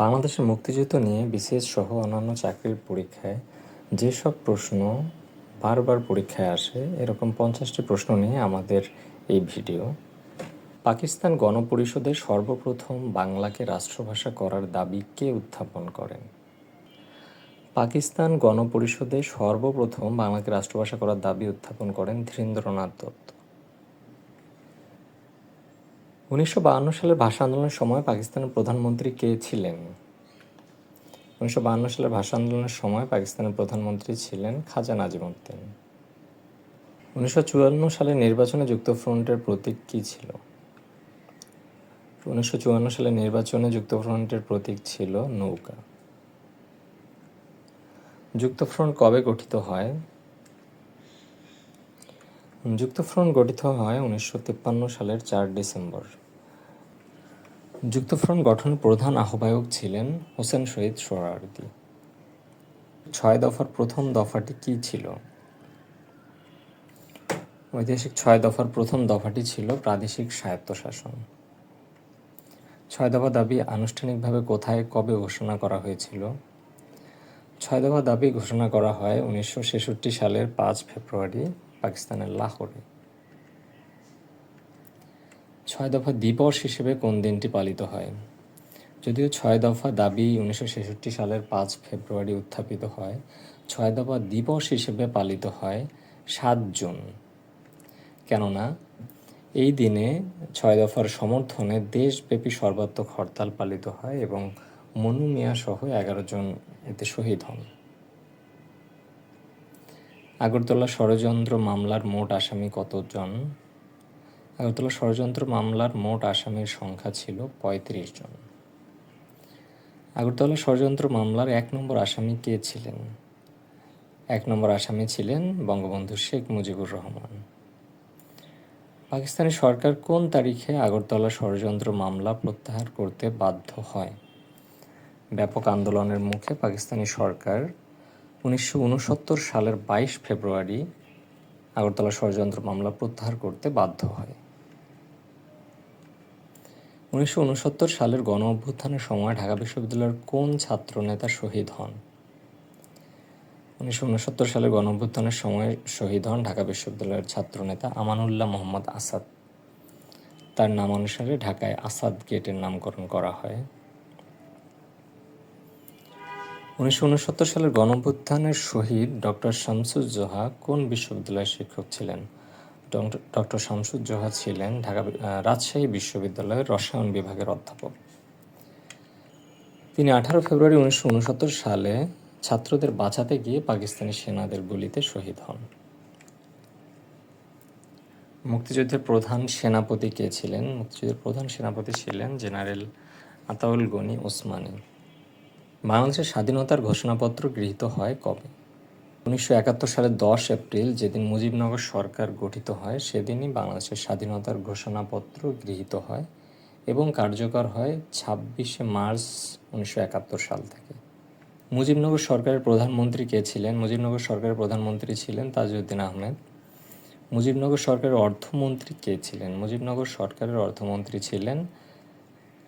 বাংলাদেশের মুক্তিযুদ্ধ নিয়ে বিসিএস সহ অন্যান্য চাকরির পরীক্ষায় যেসব প্রশ্ন বারবার পরীক্ষায় আসে, এরকম 50টি প্রশ্ন নিয়ে আমাদের এই ভিডিও। পাকিস্তান গণপরিষদে সর্বপ্রথম বাংলাকে রাষ্ট্রভাষা করার দাবি কে উত্থাপন করেন? পাকিস্তান গণপরিষদে সর্বপ্রথম বাংলাকে রাষ্ট্রভাষা করার দাবি উত্থাপন করেন ধীরেন্দ্রনাথ দত্ত। 1952 সালের ভাষা আন্দোলনের সময় পাকিস্তানের প্রধানমন্ত্রী কে ছিলেন? 1952 সালের ভাষা আন্দোলনের সময় পাকিস্তানের প্রধানমন্ত্রী ছিলেন খাজা নাজিমউদ্দিন। 1954 সালের নির্বাচনে যুক্তফ্রন্টের প্রতীক কী ছিল? 1954 সালের নির্বাচনে যুক্তফ্রন্টের প্রতীক ছিল নৌকা। যুক্তফ্রন্ট কবে গঠিত হয়? যুক্তফ্রন্ট গঠিত হয় 1953 সালের 4 ডিসেম্বর। যুক্তফ্রন্ট গঠনের প্রধান আহ্বায়ক ছিলেন হোসেন শহীদ সোহরাওয়ার্দী। 6 দফার প্রথম দফাটি কী ছিল? ঐতিহাসিক 6 দফার প্রথম দফাটি ছিল প্রাদেশিক স্বায়ত্তশাসন। 6 দফা দাবি আনুষ্ঠানিকভাবে কোথায় কবে ঘোষণা করা হয়েছিল? 6 দফা দাবি ঘোষণা করা হয় 1966 সালের 5 ফেব্রুয়ারি পাকিস্তানের লাহোরে। 6 দফা দিবস হিসেবে কোন দিনটি পালিত হয়? যদিও 6 দফা দাবি 1966 সালের 5 ফেব্রুয়ারি উত্থাপিত হয়, 6 দফা দিবস হিসেবে পালিত হয় 7 জুন। কেননা এই দিনে 6 দফার সমর্থনে দেশব্যাপী সর্বাত্মক হরতাল পালিত হয় এবং মনু মিয়া সহ 11 জন এতে শহীদ হন। আগরতলা ষড়যন্ত্র মামলার মোট আসামি কতজন? আগরতলা ষড়যন্ত্র মামলার মোট আসামির সংখ্যা ছিল 35 জন। আগরতলা ষড়যন্ত্র মামলার 1 নম্বর আসামি কে ছিলেন? 1 নম্বর আসামি ছিলেন বঙ্গবন্ধু শেখ মুজিবুর রহমান। পাকিস্তানি সরকার কোন তারিখে আগরতলা ষড়যন্ত্র মামলা প্রত্যাহার করতে বাধ্য হয়? ব্যাপক আন্দোলনের মুখে পাকিস্তানি সরকার 1969 সালের 22 ফেব্রুয়ারি আগরতলা ষড়যন্ত্র মামলা প্রত্যাহার করতে বাধ্য হয়। 1969 সালের গণ-অভ্যুত্থানের সময় ঢাকা বিশ্ববিদ্যালয়ের কোন ছাত্রনেতা শহীদ হন? 1969 সালের গণ-অভ্যুত্থানের সময় শহীদ হন ঢাকা বিশ্ববিদ্যালয়ের ছাত্রনেতা আমানুল্লাহ মোহাম্মদ আসাদ। তার নামানুসারে ঢাকায় আসাদ গেটের নামকরণ করা হয়। 1969 সালের গণ-অভ্যুত্থানের শহীদ ডক্টর শামসুজ্জোহা কোন বিশ্ববিদ্যালয়ের শিক্ষক ছিলেন? ডক্টর শামসুজ্জোহা ছিলেন রাজশাহী বিশ্ববিদ্যালয়ের রসায়ন বিভাগের অধ্যাপক। তিনি 18 ফেব্রুয়ারি 1969 সালে ছাত্রদের বাঁচাতে গিয়ে পাকিস্তানি সেনাদের গুলিতে শহীদ হন। মুক্তিযুদ্ধের প্রধান সেনাপতি কে ছিলেন? মুক্তিযুদ্ধের প্রধান সেনাপতি ছিলেন জেনারেল আতাউল গনি ওসমানী। বাংলাদেশের স্বাধীনতার ঘোষণাপত্র গৃহীত হয় কবে? 1971 সালের 10 এপ্রিল, যেদিন মুজিবনগর সরকার গঠিত হয়, সেদিনই বাংলাদেশের স্বাধীনতার ঘোষণাপত্র গৃহীত হয় এবং কার্যকর হয় 26 মার্চ 1971 সাল থেকে। মুজিবনগর সরকারের প্রধানমন্ত্রী কে ছিলেন? মুজিবনগর সরকারের প্রধানমন্ত্রী ছিলেন তাজউদ্দিন আহমেদ। মুজিবনগর সরকারের অর্থমন্ত্রী কে ছিলেন? মুজিবনগর সরকারের অর্থমন্ত্রী ছিলেন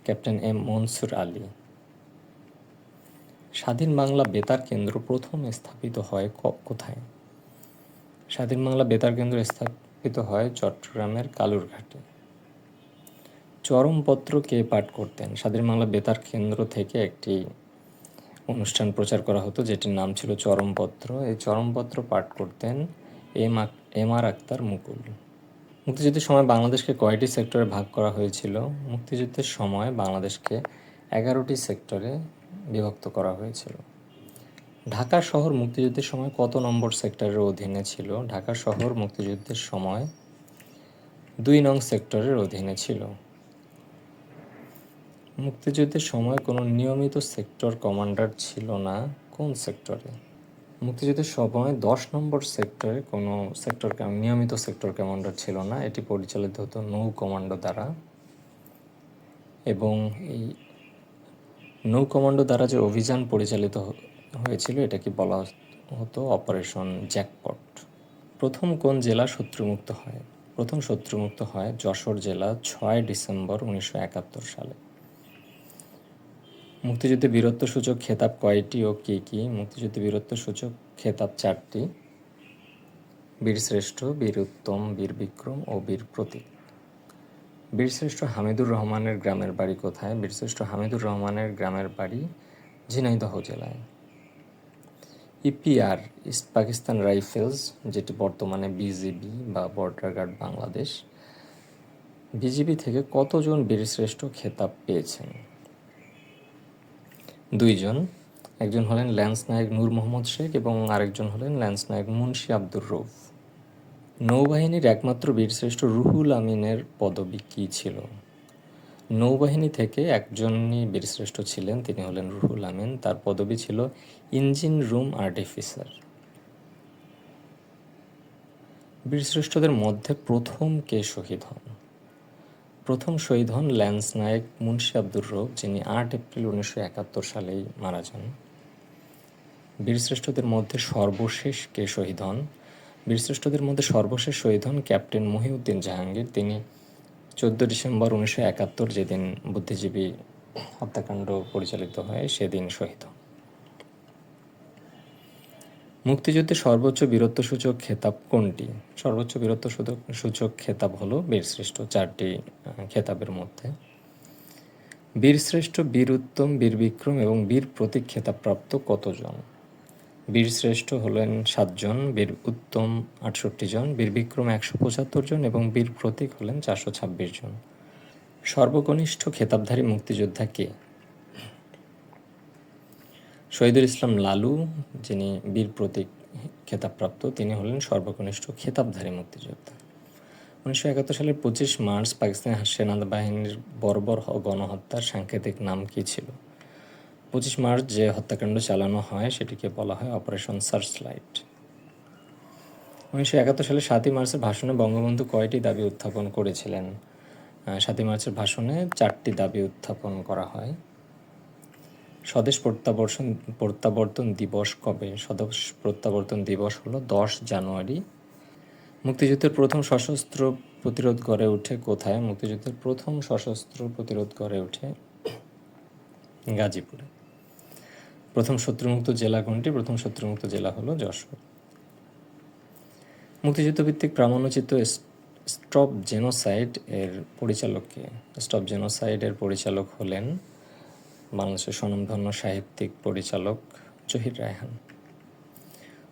ক্যাপ্টেন এম মনসুর আলী। স্বাধীন বাংলা বেতার কেন্দ্র প্রথম স্থাপিত হয় কোথায়? স্বাধীন বাংলা বেতার কেন্দ্র স্থাপিত হয় চট্টগ্রামের কালুরঘাটে। চরমপত্র কে পাঠ করতেন? স্বাধীন বাংলা বেতার কেন্দ্র থেকে একটি অনুষ্ঠান প্রচার করা হতো যেটির নাম ছিল চরমপত্র। এই চরমপত্র পাঠ করতেন এম আর আক্তার মুকুল। মুক্তিযুদ্ধের সময় বাংলাদেশকে কয়টি সেক্টরে ভাগ করা হয়েছিল? মুক্তিযুদ্ধের সময় বাংলাদেশকে 11টি সেক্টরে বিভক্ত করা হয়েছিল। ঢাকা শহর মুক্তিযুদ্ধের সময় কত নম্বর সেক্টরের অধীনে ছিল? ঢাকা শহর মুক্তিযুদ্ধের সময় 2 নং সেক্টরের অধীনে ছিল। মুক্তিযুদ্ধের সময় কোনো নিয়মিত সেক্টর কমান্ডার ছিল না কোন সেক্টরে? মুক্তিযুদ্ধের সময় 10 নম্বর সেক্টরে কোনো নিয়মিত সেক্টর কমান্ডার ছিল না, এটি পরিচালিত হতো নৌ কমান্ডো দ্বারা। এবং এই নৌ কমান্ডো দ্বারা যে অভিযান পরিচালিত হয়েছিল এটাকে বলা হতো অপারেশন জ্যাকপট। প্রথম কোন জেলা শত্রুমুক্ত হয়? প্রথম শত্রুমুক্ত হয় যশোর জেলা 6 ডিসেম্বর 1971 সালে। মুক্তিযুদ্ধে বীরত্বসূচক খেতাব কয়টি ও কী কী? মুক্তিযুদ্ধে বীরত্বসূচক খেতাব 4টি: বীরশ্রেষ্ঠ, বীর উত্তম, বীর বিক্রম ও বীর প্রতীক। বীরশ্রেষ্ঠ হামিদুর রহমানের গ্রামের বাড়ি কোথায়? বীরশ্রেষ্ঠ হামিদুর রহমানের গ্রামের বাড়ি ঝিনাইদহ জেলায়। ইপিআর, ইস্ট পাকিস্তান রাইফেলস, যেটি বর্তমানে বিজিবি বা বর্ডার গার্ড বাংলাদেশ, বিজিবি থেকে কতজন বীরশ্রেষ্ঠ খেতাব পেয়েছেন? 2 জন। একজন হলেন ল্যান্স নায়ক নূর মোহাম্মদ শেখ এবং আরেকজন হলেন ল্যান্স নায়ক মুন্সি আব্দুর রউফ। নৌবাহিনীর একমাত্র বীরশ্রেষ্ঠ রুহুল আমিনের পদবি কী ছিল? নৌবাহিনী থেকে একজনই বীরশ্রেষ্ঠ ছিলেন, তিনি হলেন রুহুল আমিন। তার পদবি ছিল ইঞ্জিন রুম আর্টিফিসার। বীরশ্রেষ্ঠদের মধ্যে প্রথম কে শহীদ হন? প্রথম শহীদ হন ল্যান্স নায়ক মুন্সি আব্দুর রউফ, যিনি 8 এপ্রিল 1971 সালেই মারা যান। বীরশ্রেষ্ঠদের মধ্যে সর্বশেষ কে শহীদ হন? বীরশ্রেষ্ঠদের মধ্যে সর্বশেষ শহীদ হন ক্যাপ্টেন মহিউদ্দিন জাহাঙ্গীর। তিনি 14 ডিসেম্বর 1971, যেদিন বুদ্ধিজীবী হত্যাকাণ্ড পরিচালিত হয়, সেদিন শহীদ হন। মুক্তিযুদ্ধে সর্বোচ্চ বীরত্বসূচক খেতাব কোনটি? সর্বোচ্চ বীরত্বসূচক খেতাব হলো বীরশ্রেষ্ঠ। 4টি খেতাবের মধ্যে বীরশ্রেষ্ঠ, বীর উত্তম, বীর বিক্রম এবং বীর প্রতীক খেতাবপ্রাপ্ত কতজন? বীরশ্রেষ্ঠ হলেন 7 জন, বীর উত্তম 68 জন, বীর বিক্রম 175 জন এবং বীর প্রতীক হলেন 426 জন। সর্বকনিষ্ঠ খেতাবধারী মুক্তিযোদ্ধা কে? শহীদুল ইসলাম লালু, যিনি বীর প্রতীক খেতাবপ্রাপ্ত, তিনি হলেন সর্বকনিষ্ঠ খেতাবধারী মুক্তিযোদ্ধা। 1971 সালের 25 মার্চ পাকিস্তানি সেনাবাহিনীর বর্বর গণহত্যার সাংকেতিক নাম কী ছিল? 25 মার্চ যে হত্যাকাণ্ড চালানো হয় সেটিকে বলা হয় অপারেশন সার্চলাইট। 1971 সালে 7ই মার্চের ভাষণে বঙ্গবন্ধু কয়টি দাবি উত্থাপন করেছিলেন? 7ই মার্চের ভাষণে 4টি দাবি উত্থাপন করা হয়। স্বদেশ প্রত্যাবর্তন দিবস কবে? স্বদেশ প্রত্যাবর্তন দিবস হলো 10 জানুয়ারি। মুক্তিযুদ্ধের প্রথম সশস্ত্র প্রতিরোধ গড়ে ওঠে কোথায়? মুক্তিযুদ্ধের প্রথম সশস্ত্র প্রতিরোধ গড়ে ওঠে গাজীপুরে। প্রথম শত্রুমুক্ত জেলা কোনটি? প্রথম শত্রুমুক্ত জেলা হলো যশোর। মুক্তিযুদ্ধভিত্তিক প্রামাণ্যচিত্র স্টপ জেনোসাইড এর পরিচালক কে? স্টপ জেনোসাইড এর পরিচালক হলেন বাংলাদেশের স্বনামধন্য সাহিত্যিক পরিচালক জহির রায়হান।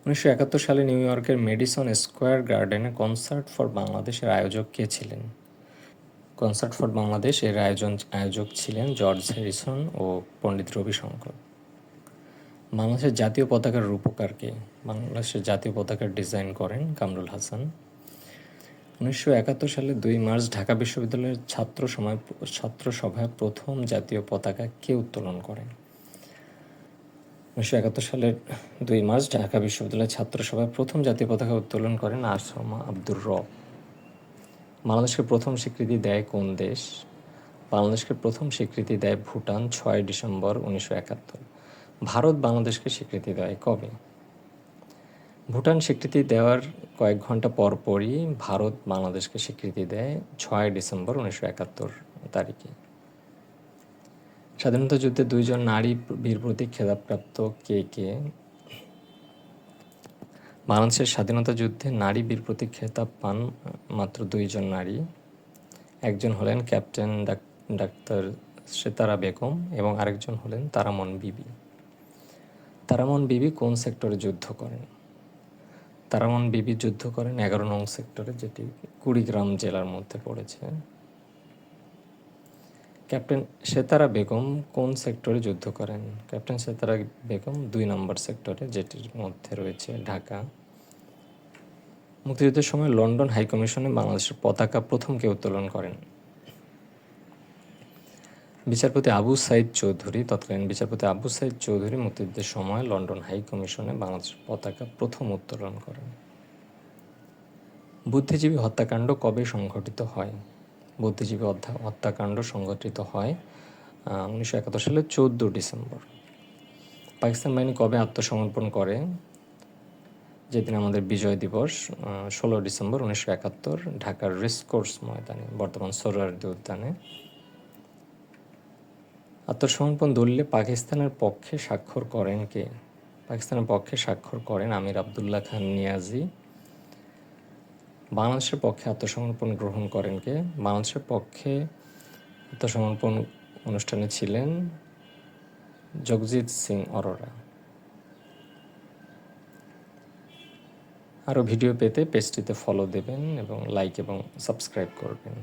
1971 সালে নিউ ইয়র্কের মেডিসন স্কোয়ার গার্ডেনে কনসার্ট ফর বাংলাদেশের আয়োজক কে ছিলেন? কনসার্ট ফর বাংলাদেশ এর আয়োজক ছিলেন জর্জ হ্যারিসন ও পণ্ডিত রবিশঙ্কর। বাংলাদেশের জাতীয় পতাকার রূপকার কে? বাংলাদেশের জাতীয় পতাকার ডিজাইন করেন কামরুল হাসান। 1971 সালে 2 মার্চ ঢাকা বিশ্ববিদ্যালয়ের ছাত্রসভায় প্রথম জাতীয় পতাকা কে উত্তোলন করেন? 1971 সালের 2 মার্চ ঢাকা বিশ্ববিদ্যালয়ের ছাত্রসভায় প্রথম জাতীয় পতাকা উত্তোলন করেন আসমা আব্দুর রব। বাংলাদেশকে প্রথম স্বীকৃতি দেয় কোন দেশ? বাংলাদেশকে প্রথম স্বীকৃতি দেয় ভুটান 6 ডিসেম্বর 1971। ভারত বাংলাদেশকে স্বীকৃতি দেয় কবে? ভুটান স্বীকৃতি দেওয়ার কয়েক ঘন্টা পরপরই ভারত বাংলাদেশকে স্বীকৃতি দেয় 6 ডিসেম্বর 1971 তারিখে। স্বাধীনতা যুদ্ধে 2 জন নারী বীর প্রতীক খেতাবপ্রাপ্ত কে কে? বাংলাদেশের স্বাধীনতা যুদ্ধে নারী বীর প্রতীক খেতাব পান মাত্র 2 জন নারী। একজন হলেন ক্যাপ্টেন ডাক্তার সেতারা বেগম এবং আরেকজন হলেন তারামন বিবি। তারামন বিবি কোন সেক্টরে যুদ্ধ করেন? তারামন বিবি যুদ্ধ করেন 11 নং সেক্টরে, যেটি কুড়িগ্রাম জেলার মধ্যে পড়েছে। ক্যাপ্টেন সেতারা বেগম কোন সেক্টরে যুদ্ধ করেন? ক্যাপ্টেন সেতারা বেগম 2 নম্বর সেক্টরে, যেটির মধ্যে রয়েছে ঢাকা। মুক্তিযুদ্ধের সময় লন্ডন হাইকমিশনে বাংলাদেশের পতাকা প্রথম কে উত্তোলন করেন? বিচারপতি আবু সাইদ চৌধুরী। তৎকালীন বিচারপতি আবু সাইদ চৌধুরী মুক্তিযুদ্ধের সময় লন্ডন হাইকমিশনে বাংলাদেশের পতাকা প্রথম উত্তোলন করেন। বুদ্ধিজীবী হত্যাকাণ্ড কবে সংঘটিত হয়? বুদ্ধিজীবী হত্যাকাণ্ড সংঘটিত হয় 1971 সালের 14 ডিসেম্বর। পাকিস্তান বাহিনী কবে আত্মসমর্পণ করে? যেদিন আমাদের বিজয় দিবস, 16 ডিসেম্বর 1971, ঢাকার রেসকোর্স ময়দানে, বর্তমান সোহরাওয়ার্দী উদ্যানে। আত্মসমর্পণ দলিলে পাকিস্তানের পক্ষে স্বাক্ষর করেন কে? পাকিস্তানের পক্ষে স্বাক্ষর করেন আমির আবদুল্লাহ খান নিয়াজি। বাংলাদেশের পক্ষে আত্মসমর্পণ গ্রহণ করেন কে? বাংলাদেশের পক্ষে আত্মসমর্পণ অনুষ্ঠানে ছিলেন জগজিৎ সিং অরোরা। আরও ভিডিও পেতে পেজটিতে ফলো দেবেন এবং লাইক এবং সাবস্ক্রাইব করবেন।